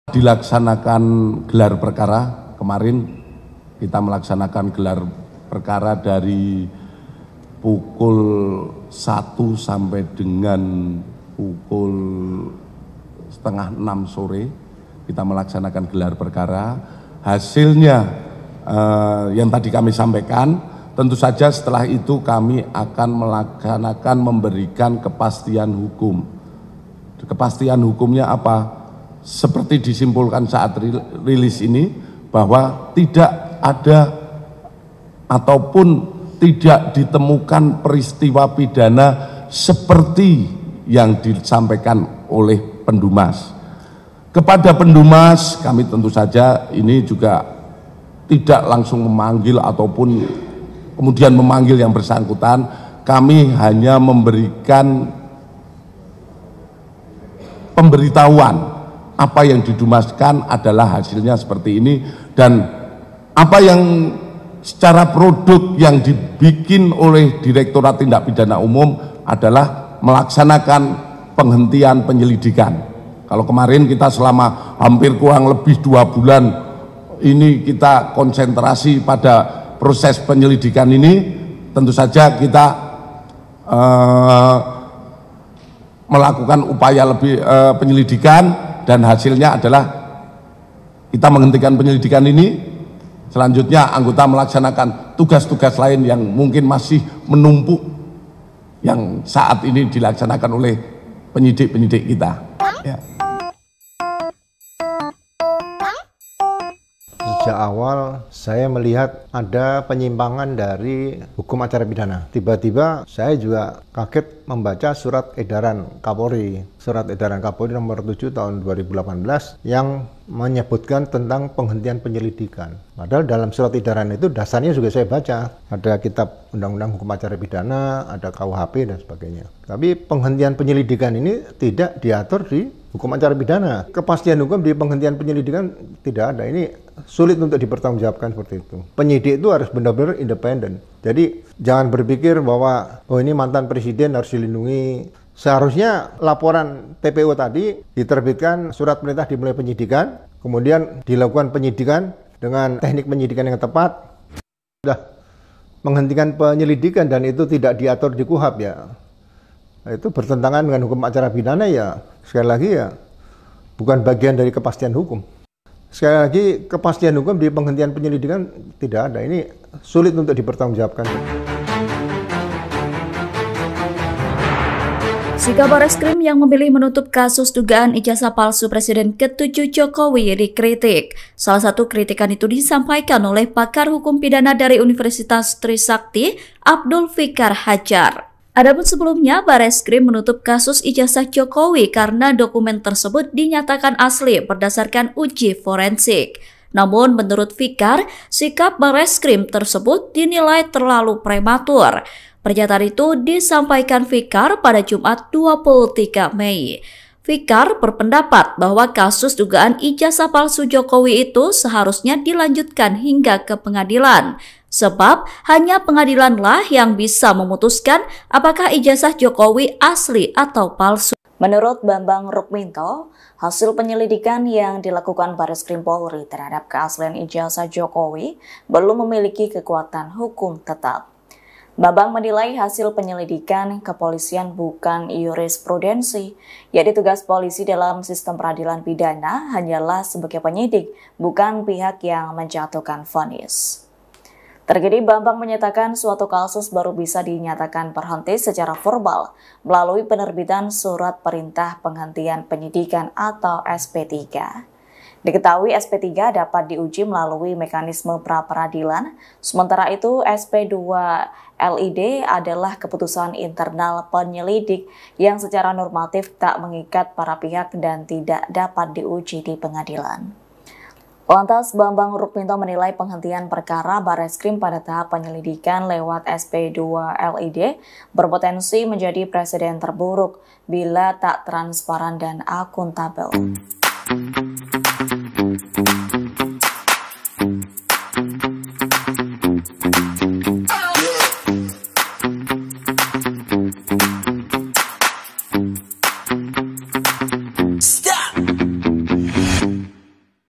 Dilaksanakan gelar perkara kemarin, kita melaksanakan gelar perkara dari pukul 1 sampai dengan pukul setengah 6 sore. Kita melaksanakan gelar perkara. Hasilnya yang tadi kami sampaikan, tentu saja setelah itu kami akan melaksanakan memberikan kepastian hukum. Kepastian hukumnya apa? Seperti disimpulkan saat rilis ini, bahwa tidak ada ataupun tidak ditemukan peristiwa pidana seperti yang disampaikan oleh Pendumas. Kepada Pendumas, kami tentu saja ini juga tidak langsung memanggil ataupun kemudian memanggil yang bersangkutan. Kami hanya memberikan pemberitahuan apa yang didumaskan adalah hasilnya seperti ini, dan apa yang secara produk yang dibikin oleh Direktorat Tindak Pidana Umum adalah melaksanakan penghentian penyelidikan. Kalau kemarin kita selama hampir kurang lebih 2 bulan ini kita konsentrasi pada proses penyelidikan ini, tentu saja kita melakukan upaya lebih penyelidikan, dan hasilnya adalah kita menghentikan penyelidikan ini. Selanjutnya anggota melaksanakan tugas-tugas lain yang mungkin masih menumpuk yang saat ini dilaksanakan oleh penyidik-penyidik kita. Ya. Sejak awal saya melihat ada penyimpangan dari hukum acara pidana. Tiba-tiba saya juga kaget membaca surat edaran Kapolri. Surat edaran Kapolri nomor 7 tahun 2018 yang menyebutkan tentang penghentian penyelidikan. Padahal dalam surat edaran itu dasarnya juga saya baca. Ada kitab Undang-Undang Hukum Acara Pidana, ada KUHP dan sebagainya. Tapi penghentian penyelidikan ini tidak diatur di hukum acara pidana. Kepastian hukum di penghentian penyelidikan tidak ada. Ini sulit untuk dipertanggungjawabkan seperti itu. Penyidik itu harus benar-benar independen. Jadi jangan berpikir bahwa oh ini mantan presiden harus dilindungi. Seharusnya laporan TPO tadi diterbitkan surat perintah dimulai penyidikan, kemudian dilakukan penyidikan dengan teknik penyidikan yang tepat. Sudah menghentikan penyelidikan dan itu tidak diatur di KUHP ya. Itu bertentangan dengan hukum acara pidana ya. Sekali lagi ya bukan bagian dari kepastian hukum. Sekali lagi kepastian hukum di penghentian penyelidikan tidak ada. Ini sulit untuk dipertanggungjawabkan. Sikap Bareskrim yang memilih menutup kasus dugaan ijazah palsu Presiden ke-7 Jokowi dikritik. Salah satu kritikan itu disampaikan oleh pakar hukum pidana dari Universitas Trisakti, Abdul Fikar Hajar. Adapun sebelumnya, Bareskrim menutup kasus ijazah Jokowi karena dokumen tersebut dinyatakan asli berdasarkan uji forensik. Namun menurut Fikar, sikap Bareskrim tersebut dinilai terlalu prematur. Pernyataan itu disampaikan Fikar pada Jumat 23 Mei. Fikar berpendapat bahwa kasus dugaan ijazah palsu Jokowi itu seharusnya dilanjutkan hingga ke pengadilan. Sebab hanya pengadilanlah yang bisa memutuskan apakah ijazah Jokowi asli atau palsu. Menurut Bambang Rukminto, hasil penyelidikan yang dilakukan Bareskrim Polri terhadap keaslian ijazah Jokowi belum memiliki kekuatan hukum tetap. Bambang menilai hasil penyelidikan kepolisian bukan jurisprudensi, yaitu tugas polisi dalam sistem peradilan pidana hanyalah sebagai penyidik, bukan pihak yang menjatuhkan vonis. Terkini Bambang menyatakan suatu kasus baru bisa dinyatakan berhenti secara formal melalui penerbitan surat perintah penghentian penyidikan atau SP3. Diketahui SP3 dapat diuji melalui mekanisme pra-peradilan, sementara itu SP2 LID adalah keputusan internal penyelidik yang secara normatif tak mengikat para pihak dan tidak dapat diuji di pengadilan. Lantas Bambang Rukminto menilai penghentian perkara Bareskrim pada tahap penyelidikan lewat SP2 LID berpotensi menjadi presiden terburuk bila tak transparan dan akuntabel.